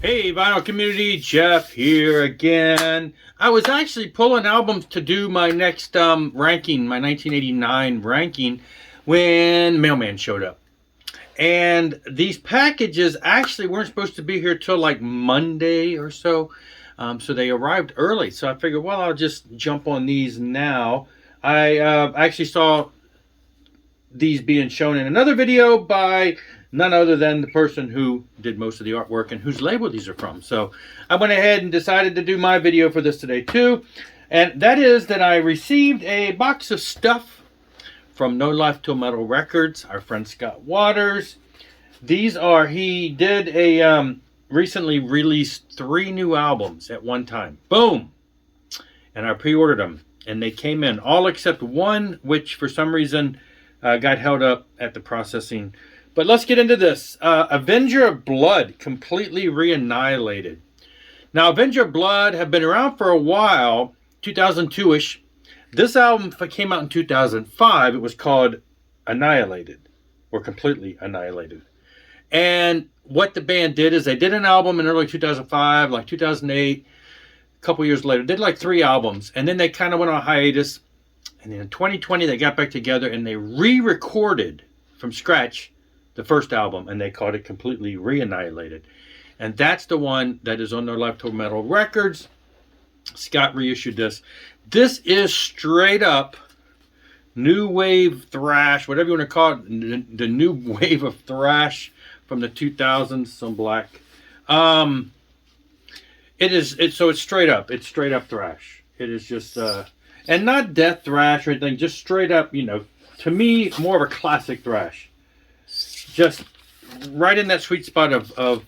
Hey, vinyl community, Jeff here again. I was actually pulling albums to do my next ranking, my 1989 ranking, when Mailman showed up. And these packages actually weren't supposed to be here till like Monday or so. So they arrived early. So I figured, well, I'll just jump on these now. I actually saw these being shown in another video by none other than the person who did most of the artwork and whose label these are from. So I went ahead and decided to do my video for this today too. And that is that I received a box of stuff from No Life Till Metal Records, our friend Scott Waters. These are, he did a recently released 3 new albums at one time. Boom! And I pre-ordered them. And they came in, all except one, which for some reason got held up at the processing. But let's get into this. Avenger of Blood, completely re-annihilated. Now, Avenger of Blood have been around for a while, 2002-ish. This album came out in 2005. It was called Annihilated, or Completely Annihilated. And what the band did is they did an album in early 2005, like 2008, a couple years later. Did like 3 albums, and then they kind of went on hiatus. And then in 2020, they got back together and they re-recorded from scratch the first album, and they called it Completely Re-Annihilated. And that's the one that is on their Life Till Metal Records. Scott reissued this. This is straight up new wave thrash, whatever you want to call it, the new wave of thrash from the 2000s, some black. It's straight up. It's straight up thrash. It is just, and not death thrash or anything, just straight up, to me, more of a classic thrash. Just right in that sweet spot of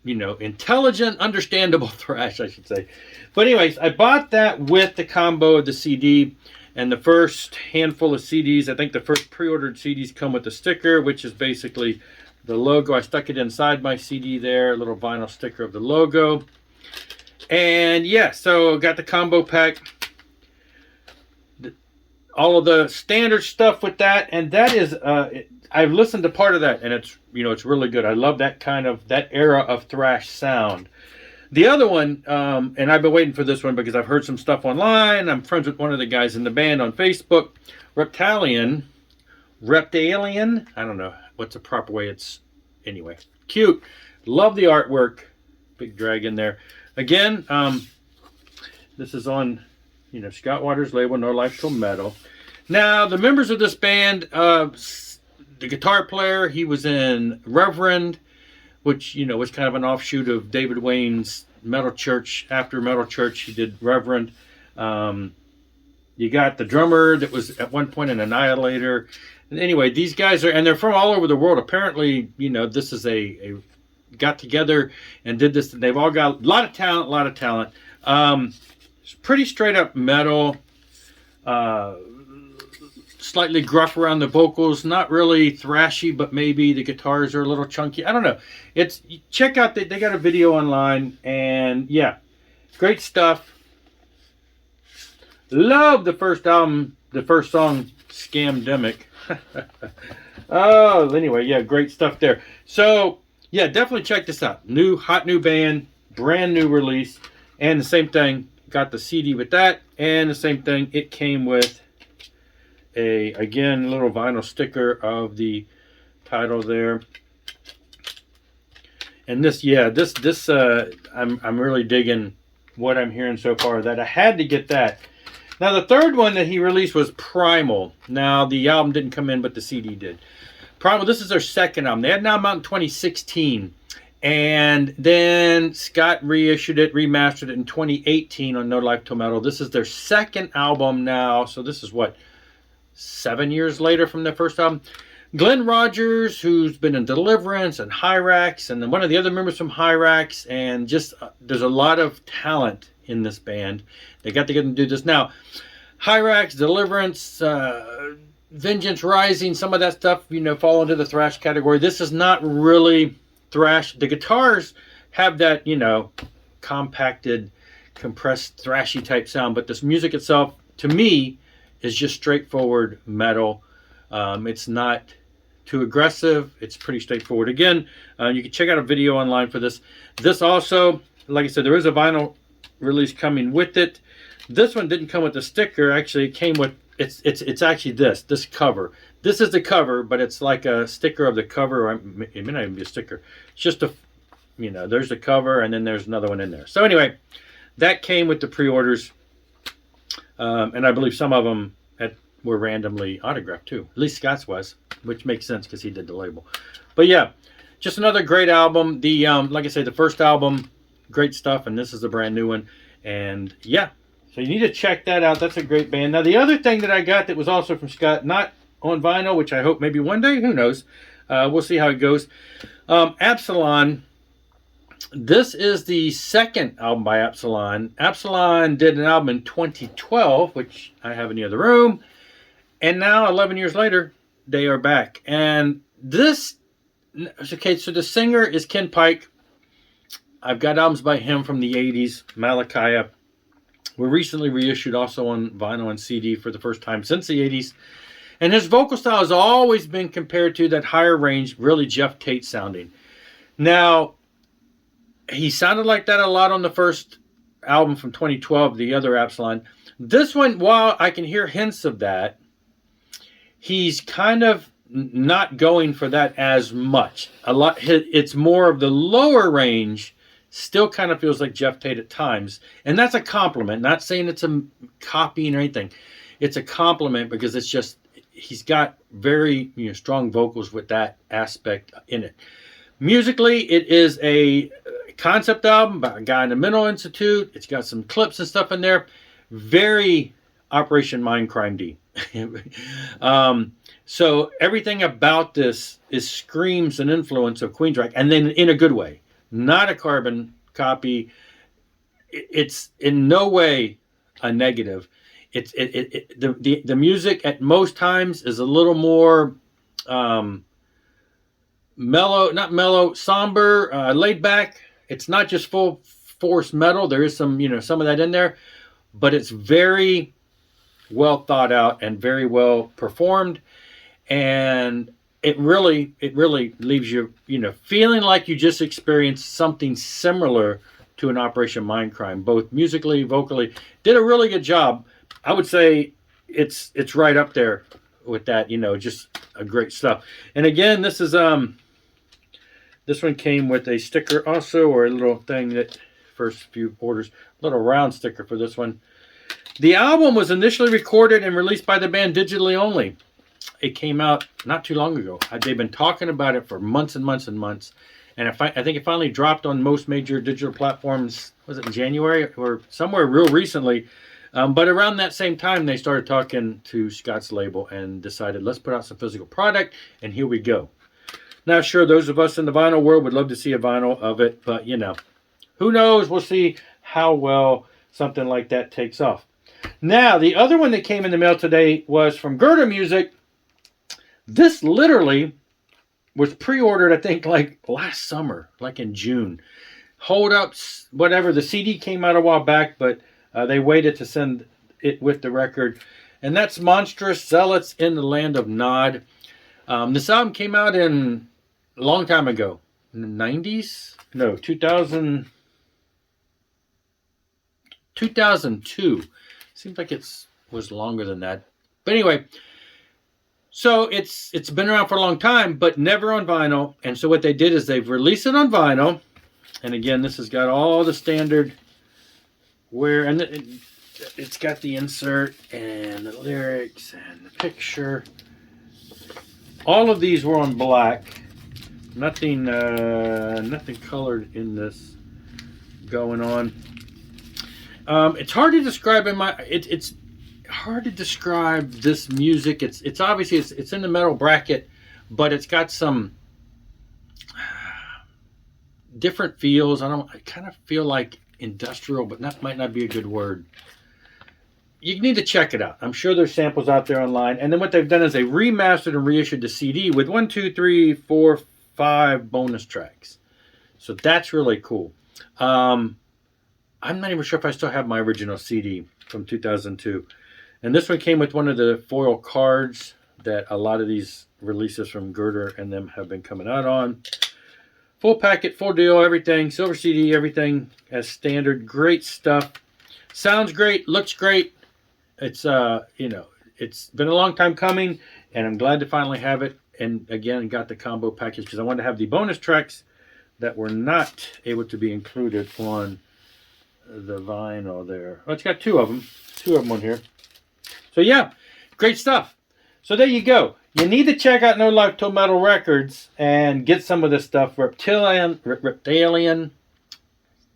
intelligent, understandable thrash, I should say. But anyways, I bought that with the combo of the CD and the first handful of CDs. I think the first pre-ordered CDs come with a sticker, which is basically the logo. I stuck it inside my CD there, a little vinyl sticker of the logo. And yeah, so got the combo pack. All of the standard stuff with that, and that is, I've listened to part of that, and it's really good. I love that era of thrash sound. The other one, and I've been waiting for this one because I've heard some stuff online. I'm friends with one of the guys in the band on Facebook, Reptilian. I don't know what's the proper way. Anyway, cute. Love the artwork. Big dragon there. Again, this is on Scott Waters' label, No Life Till Metal. Now, the members of this band, the guitar player, he was in Reverend, which, was kind of an offshoot of David Wayne's Metal Church. After Metal Church, he did Reverend. You got the drummer that was at one point an Annihilator. And anyway, these guys they're from all over the world. Apparently, this is a got together and did this. They've all got a lot of talent. It's pretty straight up metal, slightly gruff around the vocals, not really thrashy, but maybe the guitars are a little chunky. I don't know. Check out, they got a video online, and yeah, great stuff. Love the first album, the first song, Scamdemic. Oh, anyway, yeah, great stuff there. So yeah, definitely check this out. Hot new band, brand new release, and the same thing. Got the CD with that, and the same thing, it came with again, little vinyl sticker of the title there. And I'm really digging what I'm hearing so far, that I had to get that. Now, the third one that he released was Primal. Now, the album didn't come in, but the CD did. Primal, this is their second album. They had an album out in 2016. And then Scott reissued it, remastered it in 2018 on No Life Till Metal. This is their second album now. So this is 7 years later from their first album. Glenn Rogers, who's been in Deliverance and Hyrax, and then one of the other members from Hyrax, and just there's a lot of talent in this band. They got together and do this. Now, Hyrax, Deliverance, Vengeance Rising, some of that stuff, fall into the thrash category. This is not really thrash. The guitars have that, compacted, compressed, thrashy type sound, but this music itself, to me, is just straightforward metal. It's not too aggressive. It's pretty straightforward. Again, you can check out a video online for this. This also, like I said, there is a vinyl release coming with it. This one didn't come with the sticker. Actually, it came with, it's actually this cover. This is the cover, but it's like a sticker of the cover. Or it may not even be a sticker. It's just a, you know, there's the cover, and then there's another one in there. So anyway, that came with the pre-orders. And I believe some of them were randomly autographed too. At least Scott's was, which makes sense because he did the label. But yeah, just another great album. The like I say, the first album, great stuff, and this is a brand new one. And yeah, so you need to check that out. That's a great band. Now the other thing that I got that was also from Scott, not on vinyl, which I hope maybe one day, who knows? We'll see how it goes. Epsilon. This is the second album by Epsilon. Epsilon did an album in 2012, which I have in the other room. And now, 11 years later, they are back. And this, okay, so the singer is Ken Pike. I've got albums by him from the 80s, Malachi. Were recently reissued also on vinyl and CD for the first time since the 80s. And his vocal style has always been compared to that higher range, really Jeff Tate sounding. Now, he sounded like that a lot on the first album from 2012, the other Epsilon. This one, while I can hear hints of that, he's kind of not going for that as much. It's more of the lower range, still kind of feels like Jeff Tate at times. And that's a compliment, not saying it's a copying or anything. It's a compliment because it's just, he's got very strong vocals with that aspect in it. Musically, it is a concept album by a guy in the Mental Institute. It's got some clips and stuff in there. Very Operation Mindcrime D. So everything about this screams an influence of Queensryche, and then in a good way, not a carbon copy. It's in no way a negative. The music at most times is a little more mellow, not mellow, somber, laid back. It's not just full force metal. There is some, some of that in there, but it's very well thought out and very well performed. And it really leaves you, feeling like you just experienced something similar to an Operation Mindcrime, both musically, vocally. Did a really good job. I would say it's right up there with that, just a great stuff. And again, this is this one came with a sticker also, or a little thing that first few orders, little round sticker for this one. The album was initially recorded and released by the band digitally only. It came out not too long ago. They've been talking about it for months and months and months. And I think it finally dropped on most major digital platforms, was it in January or somewhere real recently? But around that same time, they started talking to Scott's label and decided, let's put out some physical product, and here we go. Now, sure, those of us in the vinyl world would love to see a vinyl of it, but, who knows? We'll see how well something like that takes off. Now, the other one that came in the mail today was from Gerda Music. This literally was pre-ordered, I think, like last summer, like in June. Hold up, whatever. The CD came out a while back, but they waited to send it with the record. And that's Monstrous Zealots in the Land of Nod. This album came out a long time ago. In the 90s? No, 2002. Seems like it was longer than that. But anyway, so it's been around for a long time, but never on vinyl. And so what they did is they've released it on vinyl. And again, this has got all the standard wear, and it's got the insert and the lyrics and the picture. All of these were on black. Nothing colored in this going on. It's hard to describe it's hard to describe this music. It's obviously it's in the metal bracket, but it's got some different feels. I kind of feel like industrial, but that might not be a good word. You need to check it out. I'm sure there's samples out there online. And then what they've done is they remastered and reissued the CD with 1, 2, 3, 4, 5 bonus tracks. So that's really cool. I'm not even sure if I still have my original CD from 2002. And this one came with one of the foil cards that a lot of these releases from Gerda and them have been coming out on. Full packet, full deal, everything. Silver CD, everything as standard. Great stuff. Sounds great. Looks great. It's, you know, it's been a long time coming, and I'm glad to finally have it. And again, got the combo package because I wanted to have the bonus tracks that were not able to be included on the vinyl there. Oh, it's got two of them on here. So yeah, great stuff. So there you go. You need to check out No Life Till Metal Records and get some of this stuff. Reptilian.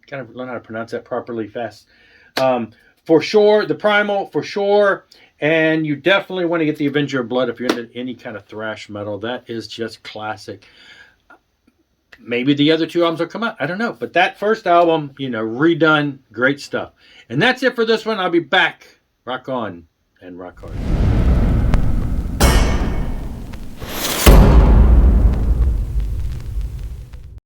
Gotta learn how to pronounce that properly fast. For sure, the Primal, for sure. And you definitely want to get the Avenger of Blood if you're into any kind of thrash metal. That is just classic. Maybe the other two albums will come out. I don't know. But that first album, you know, redone, great stuff. And that's it for this one. I'll be back. Rock on and rock hard.